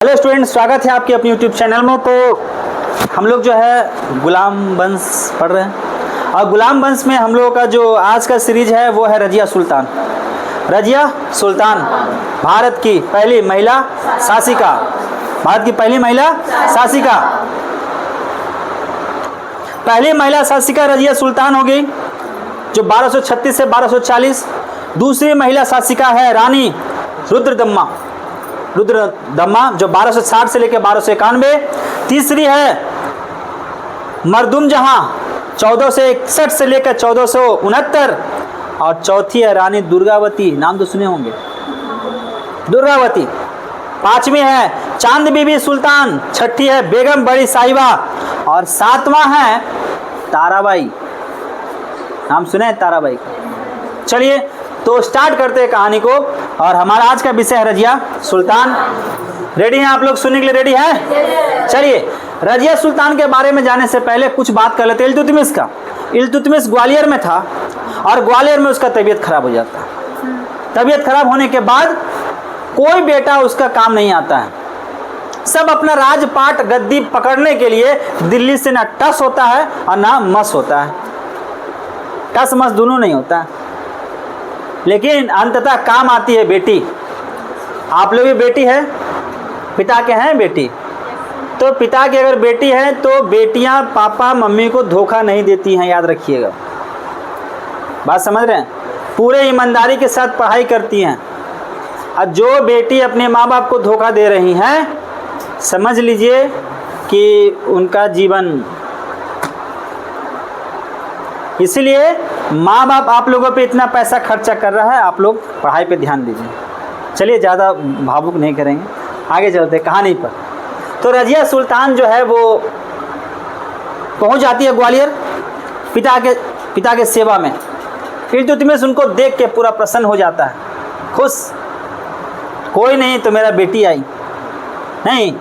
Hello student, स्वागत है आपके अपने यूट्यूब चैनल में। तो हम लोग जो है गुलाम वंश पढ़ रहे हैं और गुलाम वंश में हम लोगों का जो आज का सीरीज है वो है रजिया सुल्तान। रजिया सुल्तान भारत की पहली महिला शासिका, भारत की पहली महिला शासिका, पहली महिला शासिका रजिया सुल्तान हो गई जो 1236 से 1240। दूसरी महिला शासिका है रानी रुद्रदम्मा जो 1260 से लेकर 1291। तीसरी है मरदुम जहां 1461 से लेकर 1469। और चौथी है रानी दुर्गावती, नाम तो सुने होंगे, दुर्गावती। पांचवी है चांद बीबी सुल्तान, छठी है बेगम बड़ी साहिबा और सातवां है ताराबाई, नाम सुने हैं ताराबाई। चलिए तो स्टार्ट करते हैं कहानी को। और हमारा आज का विषय है रजिया सुल्तान। रेडी हैं आप लोग, सुनने के लिए रेडी हैं? चलिए, रजिया सुल्तान के बारे में जाने से पहले कुछ बात कर लेते हैं इल्तुतमिश का। इल्तुतमिश ग्वालियर में था और ग्वालियर में उसका तबीयत खराब हो जाता। तबीयत खराब होने के बाद कोई बेटा उसका काम नहीं आता है। सब अपना राजपाट गद्दी पकड़ने के लिए दिल्ली से ना टस होता है और ना मस होता है, टस मस दोनों नहीं होता है। लेकिन अंततः काम आती है बेटी। आप लोग भी बेटी है, पिता के हैं बेटी, तो पिता की अगर बेटी है तो बेटियां पापा मम्मी को धोखा नहीं देती हैं, याद रखिएगा। बात समझ रहे हैं? पूरे ईमानदारी के साथ पढ़ाई करती हैं। और जो बेटी अपने माँ बाप को धोखा दे रही हैं, समझ लीजिए कि उनका जीवन, इसलिए माँ बाप आप लोगों पे इतना पैसा खर्चा कर रहा है, आप लोग पढ़ाई पे ध्यान दीजिए। चलिए, ज़्यादा भावुक नहीं करेंगे, आगे चलते कहानी पर। तो रजिया सुल्तान जो है वो पहुंच जाती है ग्वालियर पिता के सेवा में। इल्तुतमिश उनको देख के पूरा प्रसन्न हो जाता है, खुश। कोई नहीं तो मेरा बेटी आई। नहीं,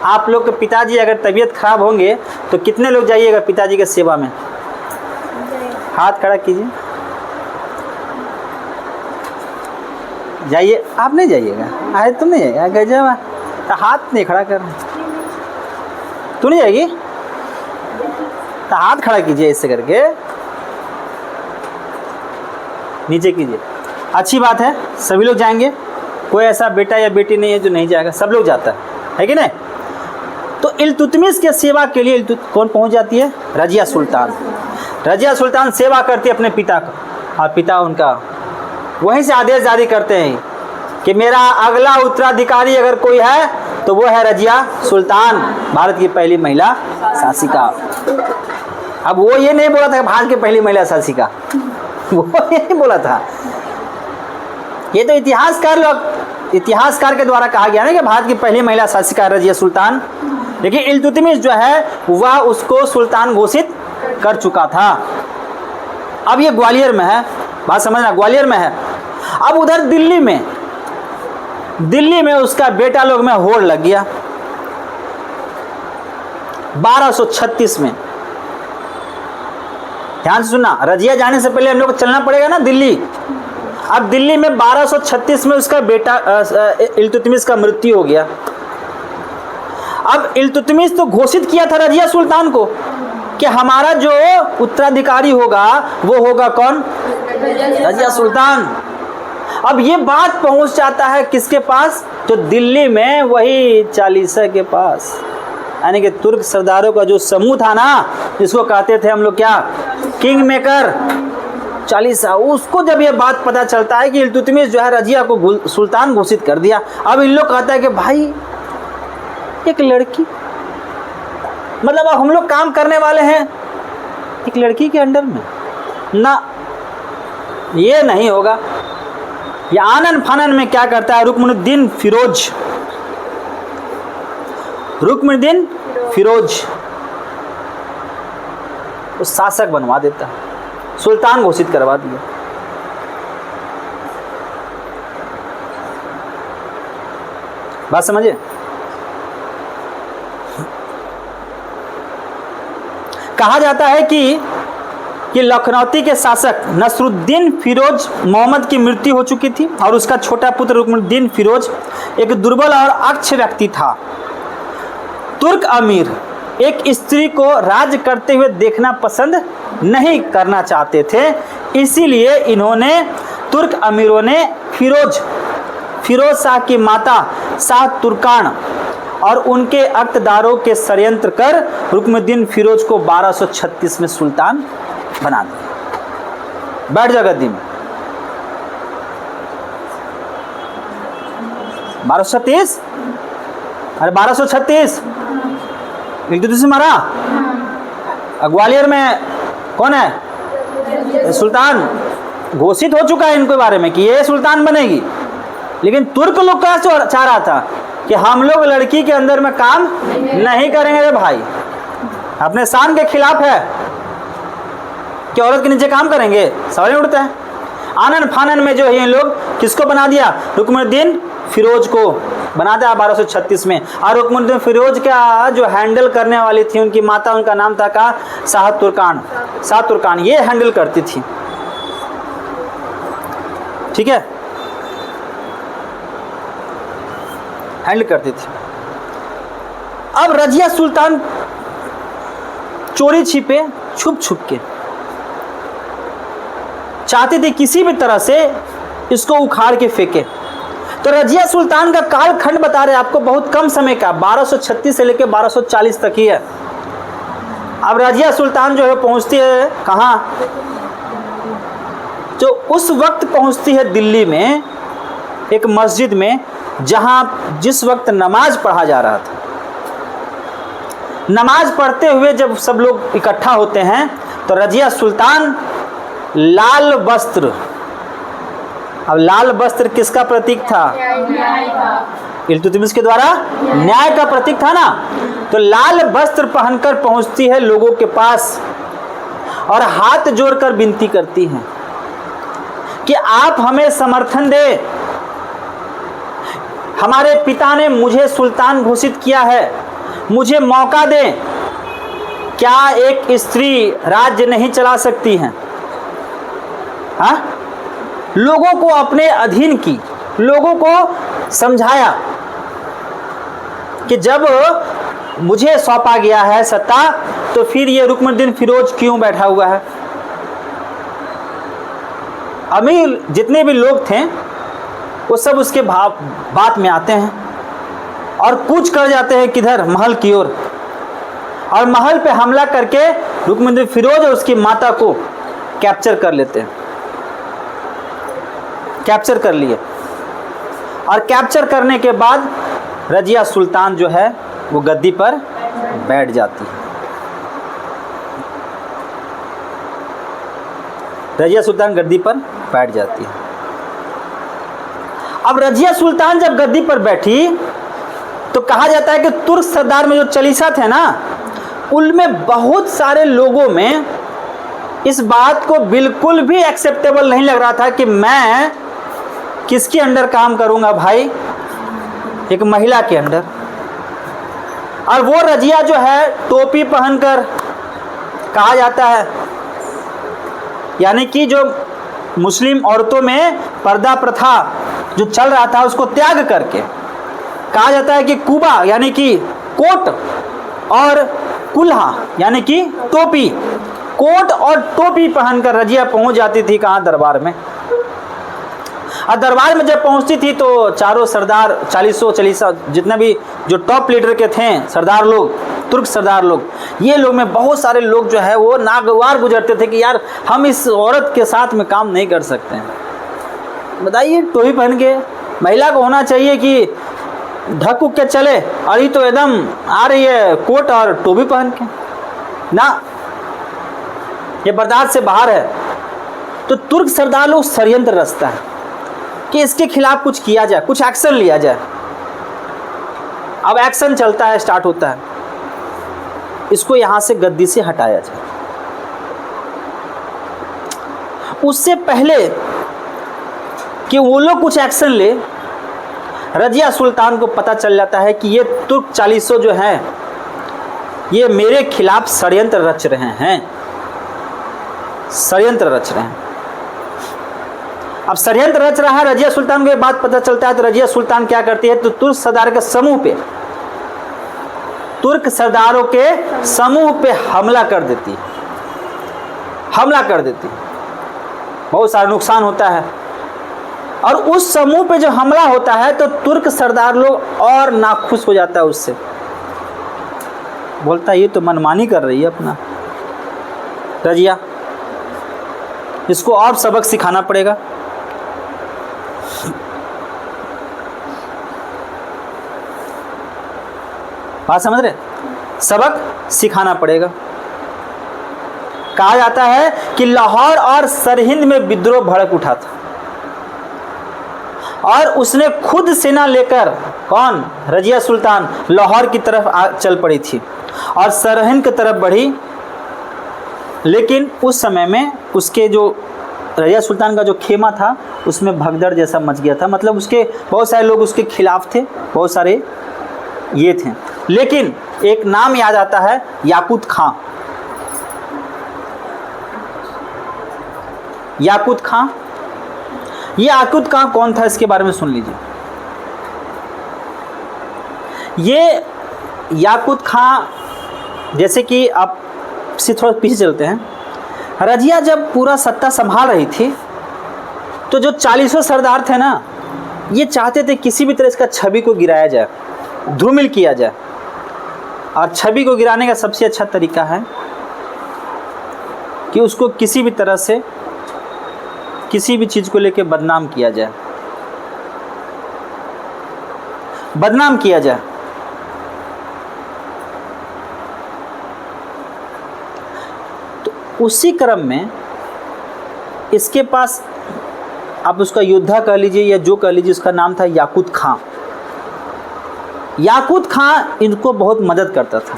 आप लोग के पिताजी अगर तबीयत खराब होंगे तो कितने लोग जाइएगा पिताजी के सेवा में? हाथ खड़ा कीजिए। जाइए, आप नहीं जाइएगा? अरे तुम नहीं जाइएगा? गजब, तो हाथ नहीं खड़ा कर, तू नहीं जाएगी तो हाथ खड़ा कीजिए, ऐसे करके नीचे कीजिए। अच्छी बात है, सभी लोग जाएंगे, कोई ऐसा बेटा या बेटी नहीं है जो नहीं जाएगा, सब लोग जाता है कि नहीं? तो इल्तुतमिश के सेवा के लिए कौन पहुंच जाती है? रजिया सुल्तान। रजिया सुल्तान सेवा करती है अपने पिता का, और पिता उनका वहीं से आदेश जारी करते हैं कि मेरा अगला उत्तराधिकारी अगर कोई है तो वो है रजिया सुल्तान, भारत की पहली महिला शासिका। अब वो ये नहीं बोला था भारत की पहली महिला शासिका, वो ये नहीं बोला था। ये तो इतिहासकार के द्वारा कहा गया ना कि भारत की पहली महिला शासिका रजिया सुल्तान। लेकिन इल्तुतमिश जो है वह उसको सुल्तान घोषित कर चुका था। अब ये ग्वालियर में है, बात समझना, ग्वालियर में है। अब उधर दिल्ली में उसका बेटा लोग में होड़ लग गया 1236 में। ध्यान से सुनना, रजिया जाने से पहले हम लोग को चलना पड़ेगा ना दिल्ली। अब दिल्ली में 1236 में उसका बेटा इल्तुतमिश का मृत्यु हो गया। अब इल्तुतमिश तो घोषित किया था रजिया सुल्तान को कि हमारा जो उत्तराधिकारी होगा वो होगा कौन? रजिया सुल्तान। अब ये बात पहुंच जाता है किसके पास? तो दिल्ली में वही चालीसा के पास, यानी कि तुर्क सरदारों का जो समूह था ना, जिसको कहते थे हम लोग क्या, किंग मेकर चालीसा। उसको जब ये बात पता चलता है कि इल्तुतमिश जो है रजिया को सुल्तान घोषित कर दिया, अब इन लोग कहता है कि भाई एक लड़की, मतलब अब हम लोग काम करने वाले हैं एक लड़की के अंडर में ना, ये नहीं होगा। ये आनन फानन में क्या करता है, रुकनुद्दीन फिरोज उस शासक बनवा देता है, सुल्तान घोषित करवा दिया। बात समझिए। कहा जाता है कि कि लखनौती के शासक नसरुद्दीन फिरोज मोहम्मद की मृत्यु हो चुकी थी और उसका छोटा पुत्र रुकनुद्दीन फिरोज एक दुर्बल और अक्षम व्यक्ति था। तुर्क अमीर एक स्त्री को राज करते हुए देखना पसंद नहीं करना चाहते थे, इसीलिए इन्होंने तुर्क अमीरों ने फिरोज शाह की माता शाह तुर्कान और उनके अक्तदारों के षड्यंत्र कर रुकनुद्दीन फिरोज को 1236 में सुल्तान बना दिया। बैठ जा गद्दी में। 1236 अरे 1236 एक दूसरे से मारा। ग्वालियर में कौन है? सुल्तान घोषित हो चुका है इनके बारे में कि ये सुल्तान बनेगी, लेकिन तुर्क लोग क्या चाह रहा था कि हम लोग लड़की के अंदर में काम नहीं करेंगे। रे भाई, अपने शान के खिलाफ है कि औरत के नीचे काम करेंगे, सवाल उठता है। आनन फानन में जो है ये लोग किसको बना दिया? रुकनुद्दीन फिरोज को बना दिया 1236 में। और रुकनुद्दीन फिरोज का जो हैंडल करने वाली थी उनकी माता, उनका नाम था का शाह तुर्कान, ये हैंडल करती थी। ठीक है, हैंडल करती थी। अब रजिया सुल्तान चोरी छिपे छुप के चाहते थे किसी भी तरह से इसको उखाड़ के फेंके। तो रजिया सुल्तान का कालखंड बता रहे आपको बहुत कम समय का, 1236 से लेकर 1240 तक ही है। अब रजिया सुल्तान जो है पहुंचती है कहाँ? जो उस वक्त पहुंचती है दिल्ली में एक मस्जिद में, जहां जिस वक्त नमाज पढ़ा जा रहा था। नमाज पढ़ते हुए जब सब लोग इकट्ठा होते हैं तो रजिया सुल्तान लाल वस्त्र, अब लाल वस्त्र किसका प्रतीक था? इल्तुतमिश के द्वारा न्याय का प्रतीक था ना। तो लाल वस्त्र पहनकर पहुंचती है लोगों के पास और हाथ जोड़कर विनती करती हैं कि आप हमें समर्थन दें, हमारे पिता ने मुझे सुल्तान घोषित किया है, मुझे मौका दें। क्या एक स्त्री राज्य नहीं चला सकती है? हाँ, लोगों को अपने अधीन की, लोगों को समझाया कि जब मुझे सौंपा गया है सत्ता तो फिर ये रुकनुद्दीन फिरोज क्यों बैठा हुआ है। अमीर जितने भी लोग थे वो सब उसके बात में आते हैं और कूच कर जाते हैं किधर? महल की ओर। और महल पे हमला करके रुकनुद्दीन फिरोज और उसकी माता को कैप्चर कर लेते हैं। कैप्चर कर लिए और कैप्चर करने के बाद रजिया सुल्तान जो है वो गद्दी पर बैठ जाती है। रजिया सुल्तान गद्दी पर बैठ जाती है। अब रजिया सुल्तान जब गद्दी पर बैठी तो कहा जाता है कि तुर्क सरदार में जो चलीसा थे ना, उनमें बहुत सारे लोगों में इस बात को बिल्कुल भी एक्सेप्टेबल नहीं लग रहा था कि मैं किसके अंडर काम करूंगा भाई, एक महिला के अंडर। और वो रजिया जो है टोपी पहनकर, कहा जाता है यानी कि जो मुस्लिम औरतों में पर्दा प्रथा जो चल रहा था उसको त्याग करके, कहा जाता है कि कुबा यानी कि कोट और कुल्हा यानी कि टोपी, कोट और टोपी पहनकर रजिया पहुंच जाती थी कहाँ? दरबार में। और दरबार में जब पहुंचती थी तो चारों सरदार, चालीसा जितने भी जो टॉप लीडर के थे सरदार लोग, तुर्क सरदार लोग, ये लोग में बहुत सारे लोग जो है वो नागवार गुजरते थे कि यार हम इस औरत के साथ में काम नहीं कर सकते हैं। बताइए, टोपी पहन के महिला को होना चाहिए कि ढक उक के चले, और ये तो एकदम आ रही है कोट और टोपी पहन के ना, ये बर्दाश्त से बाहर है। तो तुर्क सरदार लोग षड्यंत्र रचता है कि इसके खिलाफ कुछ किया जाए, कुछ एक्शन लिया जाए। अब एक्शन चलता है, स्टार्ट होता है, इसको यहां से गद्दी से हटाया जाए। उससे पहले कि वो लोग कुछ एक्शन ले, रजिया सुल्तान को पता चल जाता है कि ये तुर्क चालीसों जो हैं ये मेरे खिलाफ षड्यंत्र रच रहे हैं, षड्यंत्र रच रहे हैं। अब षड्यंत्र रच रहा है, रजिया सुल्तान को ये बात पता चलता है तो रजिया सुल्तान क्या करती है, तो तुर्क सरदार के समूह पे, तुर्क सरदारों के समूह पे हमला कर देती, हमला कर देती, बहुत सारा नुकसान होता है। और उस समूह पे जो हमला होता है तो तुर्क सरदार लोग और नाखुश हो जाता है उससे, बोलता है ये तो मनमानी कर रही है अपना रजिया, इसको और सबक सिखाना पड़ेगा। बात समझ रहे, सबक सिखाना पड़ेगा। कहा जाता है कि लाहौर और सरहिंद में विद्रोह भड़क उठा था और उसने खुद सेना लेकर, कौन, रजिया सुल्तान, लाहौर की तरफ चल पड़ी थी और सरहिंद की तरफ बढ़ी। लेकिन उस समय में उसके जो रजिया सुल्तान का जो खेमा था उसमें भगदड़ जैसा मच गया था, मतलब उसके बहुत सारे लोग उसके खिलाफ थे, बहुत सारे ये थे। लेकिन एक नाम याद आता है, याकूत खां। याकूत खां, ये याकूत खां कौन था इसके बारे में सुन लीजिए। ये याकूत खां, जैसे कि आप से थोड़ा पीछे चलते हैं, रजिया जब पूरा सत्ता संभाल रही थी तो जो 40 सरदार थे ना, ये चाहते थे किसी भी तरह इसका छवि को गिराया जाए, धूमिल किया जाए। और छवि को गिराने का सबसे अच्छा तरीका है कि उसको किसी भी तरह से किसी भी चीज़ को लेकर बदनाम किया जाए, बदनाम किया जाए। तो उसी क्रम में इसके पास, आप उसका योद्धा कह लीजिए या जो कह लीजिए, उसका नाम था याकूत खां। याकूत खां इनको बहुत मदद करता था,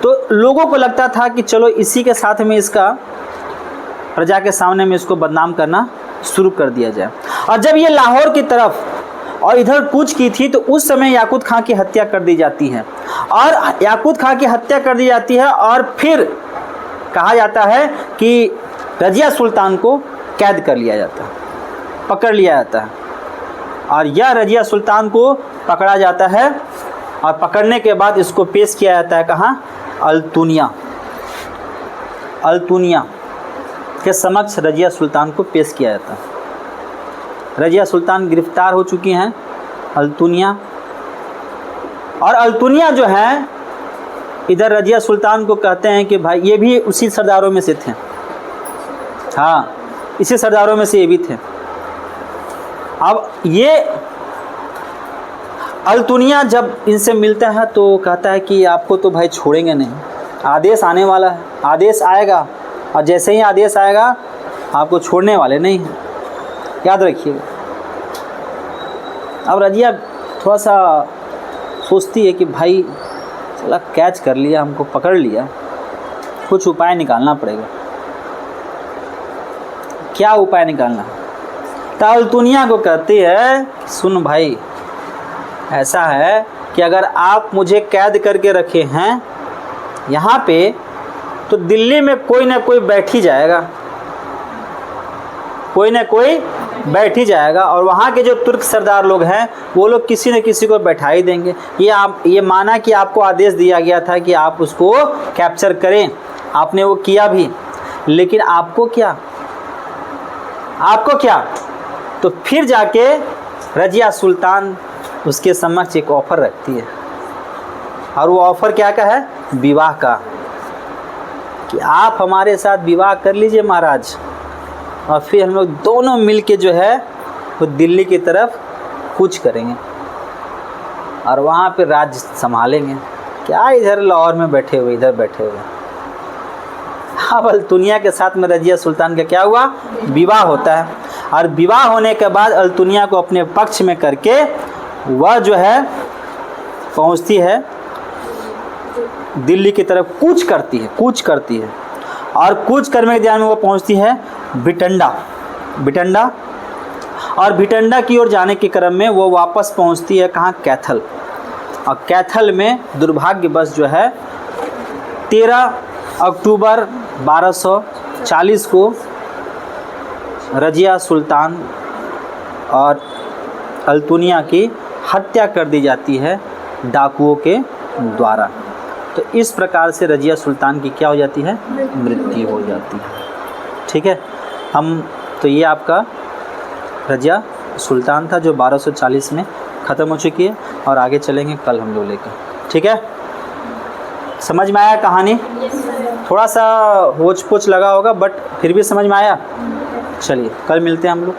तो लोगों को लगता था कि चलो इसी के साथ में इसका प्रजा के सामने में इसको बदनाम करना शुरू कर दिया जाए। और जब ये लाहौर की तरफ और इधर कूच की थी तो उस समय याकूत खां की हत्या कर दी जाती है, और याकूत खां की हत्या कर दी जाती है। और फिर कहा जाता है कि रजिया सुल्तान को कैद कर लिया जाता है, पकड़ लिया जाता है। और यह रजिया सुल्तान को पकड़ा जाता है और पकड़ने के बाद इसको पेश किया जाता है कहाँ, अल्तुनिया, अल्तुनिया के समक्ष रजिया सुल्तान को पेश किया जाता है। रजिया सुल्तान गिरफ्तार हो चुकी हैं अल्तुनिया, और अल्तुनिया जो है इधर रजिया सुल्तान को कहते हैं कि भाई, ये भी उसी सरदारों में से थे, हाँ इसी सरदारों में से ये भी थे। अब ये अल्तुनिया जब इनसे मिलता है तो कहता है कि आपको तो भाई छोड़ेंगे नहीं, आदेश आने वाला है, आदेश आएगा, और जैसे ही आदेश आएगा आपको छोड़ने वाले नहीं हैं, याद रखिएगा। अब रजिया थोड़ा सा सोचती है कि भाई चला कैच कर लिया, हमको पकड़ लिया, कुछ उपाय निकालना पड़ेगा। क्या उपाय निकालना? तो अल्तुनिया को कहती है, सुन भाई, ऐसा है कि अगर आप मुझे कैद करके रखे हैं यहाँ पे, तो दिल्ली में कोई ना कोई बैठ ही जाएगा, कोई ना कोई बैठ ही जाएगा, और वहाँ के जो तुर्क सरदार लोग हैं वो लोग किसी न किसी को बैठा ही देंगे। ये माना कि आपको आदेश दिया गया था कि आप उसको कैप्चर करें, आपने वो किया भी, लेकिन आपको क्या, आपको क्या? तो फिर जाके रजिया सुल्तान उसके समक्ष एक ऑफ़र रखती है, और वो ऑफ़र क्या का है? विवाह का, कि आप हमारे साथ विवाह कर लीजिए महाराज, और फिर हम लोग दोनों मिल के जो है वो दिल्ली की तरफ कूच करेंगे और वहाँ पे राज्य संभालेंगे। क्या इधर लाहौर में बैठे हुए, इधर बैठे हुए। अब अल्तुनिया के साथ में रजिया सुल्तान का क्या हुआ? विवाह होता है, और विवाह होने के बाद अल्तुनिया को अपने पक्ष में करके वह जो है पहुँचती है दिल्ली की तरफ, कूच करती है, और कूच करने के ध्यान में वो पहुँचती है भिटंडा, और भिटंडा की ओर जाने के क्रम में वो वापस पहुँचती है कहाँ? कैथल। और कैथल में दुर्भाग्यवश जो है 13 अक्टूबर 1240 को रजिया सुल्तान और अल्तुनिया की हत्या कर दी जाती है डाकुओं के द्वारा। तो इस प्रकार से रजिया सुल्तान की क्या हो जाती है? मृत्यु हो जाती है। ठीक है, तो ये आपका रजिया सुल्तान था जो 1240 में ख़त्म हो चुकी है, और आगे चलेंगे कल हम लोग लेकर। ठीक है, समझ में आया कहानी? थोड़ा सा होच पोच लगा होगा बट फिर भी समझ में आया। चलिए कल मिलते हैं हम लोग।